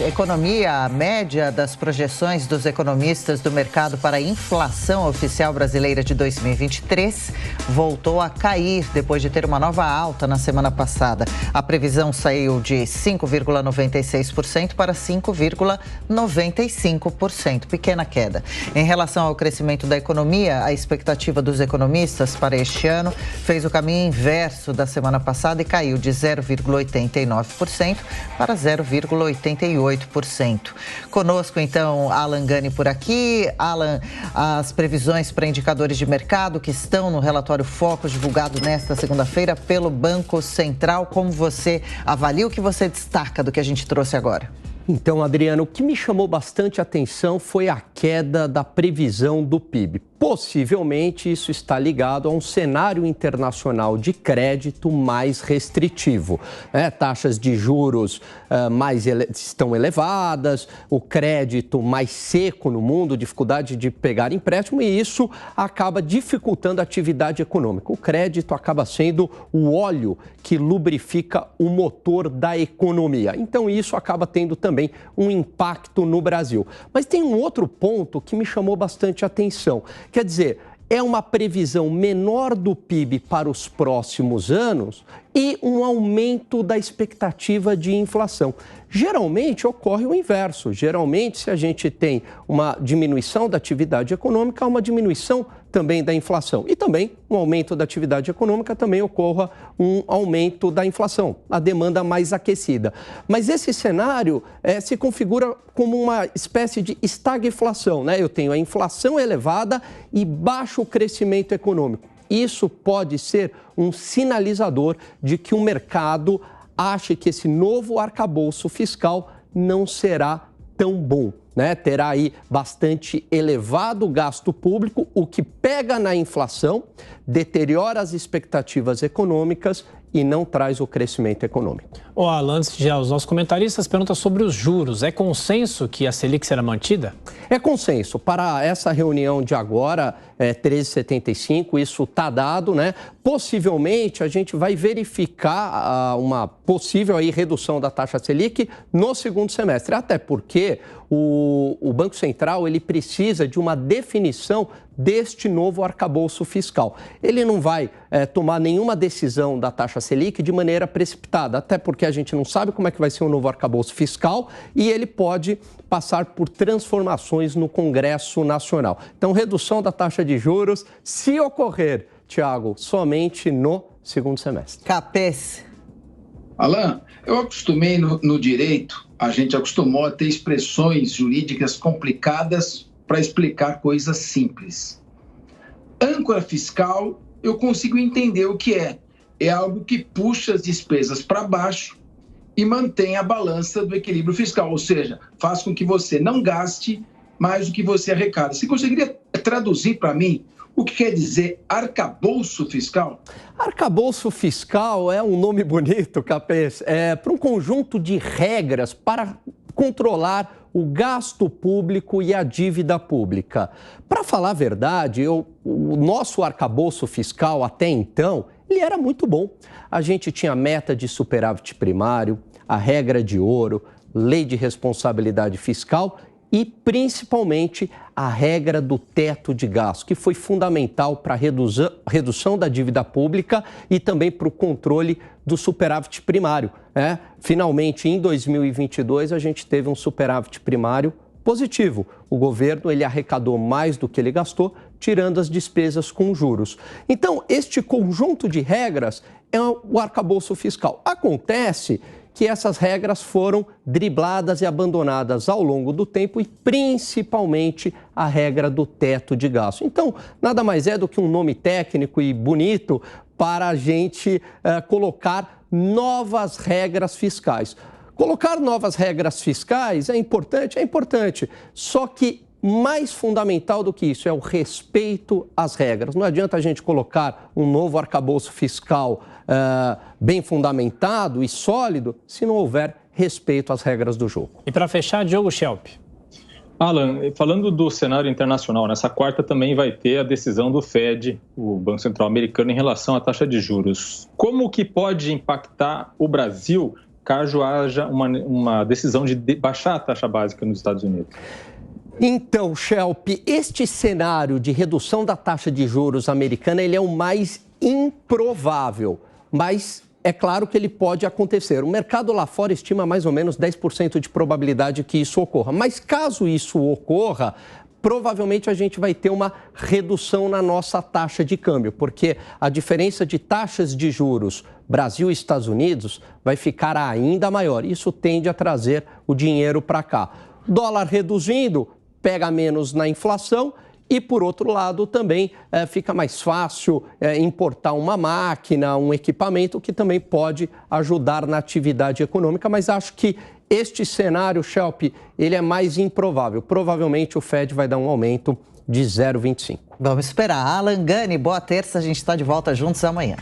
Economia, a média das projeções dos economistas do mercado para a inflação oficial brasileira de 2023 voltou a cair depois de ter uma nova alta na semana passada. A previsão saiu de 5,96% para 5,95%, pequena queda. Em relação ao crescimento da economia, a expectativa dos economistas para este ano fez o caminho inverso da semana passada e caiu de 0,89% para 0,88%. Conosco, então, Alan Gani por aqui. Alan, as previsões para indicadores de mercado que estão no relatório Focus divulgado nesta segunda-feira pelo Banco Central, como você avalia, o que você destaca do que a gente trouxe agora? Então, Adriano, o que me chamou bastante atenção foi a queda da previsão do PIB. Possivelmente isso está ligado a um cenário internacional de crédito mais restritivo. Taxas de juros estão elevadas, o crédito mais seco no mundo, dificuldade de pegar empréstimo, e isso acaba dificultando a atividade econômica. O crédito acaba sendo o óleo que lubrifica o motor da economia. Então isso acaba tendo também um impacto no Brasil. Mas tem um outro ponto que me chamou bastante atenção. Quer dizer, é uma previsão menor do PIB para os próximos anos e um aumento da expectativa de inflação. Geralmente ocorre o inverso. Geralmente, se a gente tem uma diminuição da atividade econômica, há uma diminuição também da inflação. E também um aumento da atividade econômica também ocorra um aumento da inflação, a demanda mais aquecida. Mas esse cenário se configura como uma espécie de estagflação, né? Eu tenho a inflação elevada e baixo crescimento econômico. Isso pode ser um sinalizador de que o mercado acha que esse novo arcabouço fiscal não será tão bom, né? Terá aí bastante elevado gasto público, o que pega na inflação, deteriora as expectativas econômicas e não traz o crescimento econômico. Alan, antes de os nossos comentaristas perguntam sobre os juros. É consenso que a Selic será mantida? É consenso. Para essa reunião de agora, 13,75, isso está dado, né? Possivelmente, a gente vai verificar uma possível aí redução da taxa Selic no segundo semestre. Até porque o Banco Central ele precisa de uma definição deste novo arcabouço fiscal. Ele não vai tomar nenhuma decisão da taxa Selic de maneira precipitada, até porque a gente não sabe como é que vai ser o novo arcabouço fiscal e ele pode passar por transformações no Congresso Nacional. Então, redução da taxa de juros, se ocorrer, Tiago, somente no segundo semestre. Capês. Alan, eu acostumei no direito, a gente acostumou a ter expressões jurídicas complicadas para explicar coisas simples. Âncora fiscal, eu consigo entender o que é. É algo que puxa as despesas para baixo e mantém a balança do equilíbrio fiscal, ou seja, faz com que você não gaste mais do que você arrecada. Você conseguiria traduzir para mim o que quer dizer arcabouço fiscal? Arcabouço fiscal é um nome bonito, Capês, para um conjunto de regras para controlar o gasto público e a dívida pública. Para falar a verdade, o nosso arcabouço fiscal até então, ele era muito bom. A gente tinha meta de superávit primário, a regra de ouro, lei de responsabilidade fiscal e, principalmente, a regra do teto de gasto, que foi fundamental para a redução da dívida pública e também para o controle do superávit primário. Finalmente, em 2022, a gente teve um superávit primário positivo. O governo ele arrecadou mais do que ele gastou, tirando as despesas com juros. Então, este conjunto de regras é o arcabouço fiscal. Acontece que essas regras foram dribladas e abandonadas ao longo do tempo e principalmente a regra do teto de gasto. Então, nada mais é do que um nome técnico e bonito para a gente colocar novas regras fiscais. Colocar novas regras fiscais é importante, só que mais fundamental do que isso é o respeito às regras. Não adianta a gente colocar um novo arcabouço fiscal bem fundamentado e sólido se não houver respeito às regras do jogo. E para fechar, Diogo Schelp. Alan, falando do cenário internacional, nessa quarta também vai ter a decisão do Fed, o Banco Central americano, em relação à taxa de juros. Como que pode impactar o Brasil caso haja uma decisão de baixar a taxa básica nos Estados Unidos? Então, Schelp, este cenário de redução da taxa de juros americana, ele é o mais improvável, mas é claro que ele pode acontecer. O mercado lá fora estima mais ou menos 10% de probabilidade que isso ocorra, mas caso isso ocorra, provavelmente a gente vai ter uma redução na nossa taxa de câmbio, porque a diferença de taxas de juros Brasil e Estados Unidos vai ficar ainda maior. Isso tende a trazer o dinheiro para cá. Dólar reduzindo, pega menos na inflação e, por outro lado, também fica mais fácil importar uma máquina, um equipamento que também pode ajudar na atividade econômica, mas acho que este cenário, Schelp, ele é mais improvável. Provavelmente o Fed vai dar um aumento de 0,25. Vamos esperar. Alan Gani, boa terça. A gente está de volta juntos amanhã.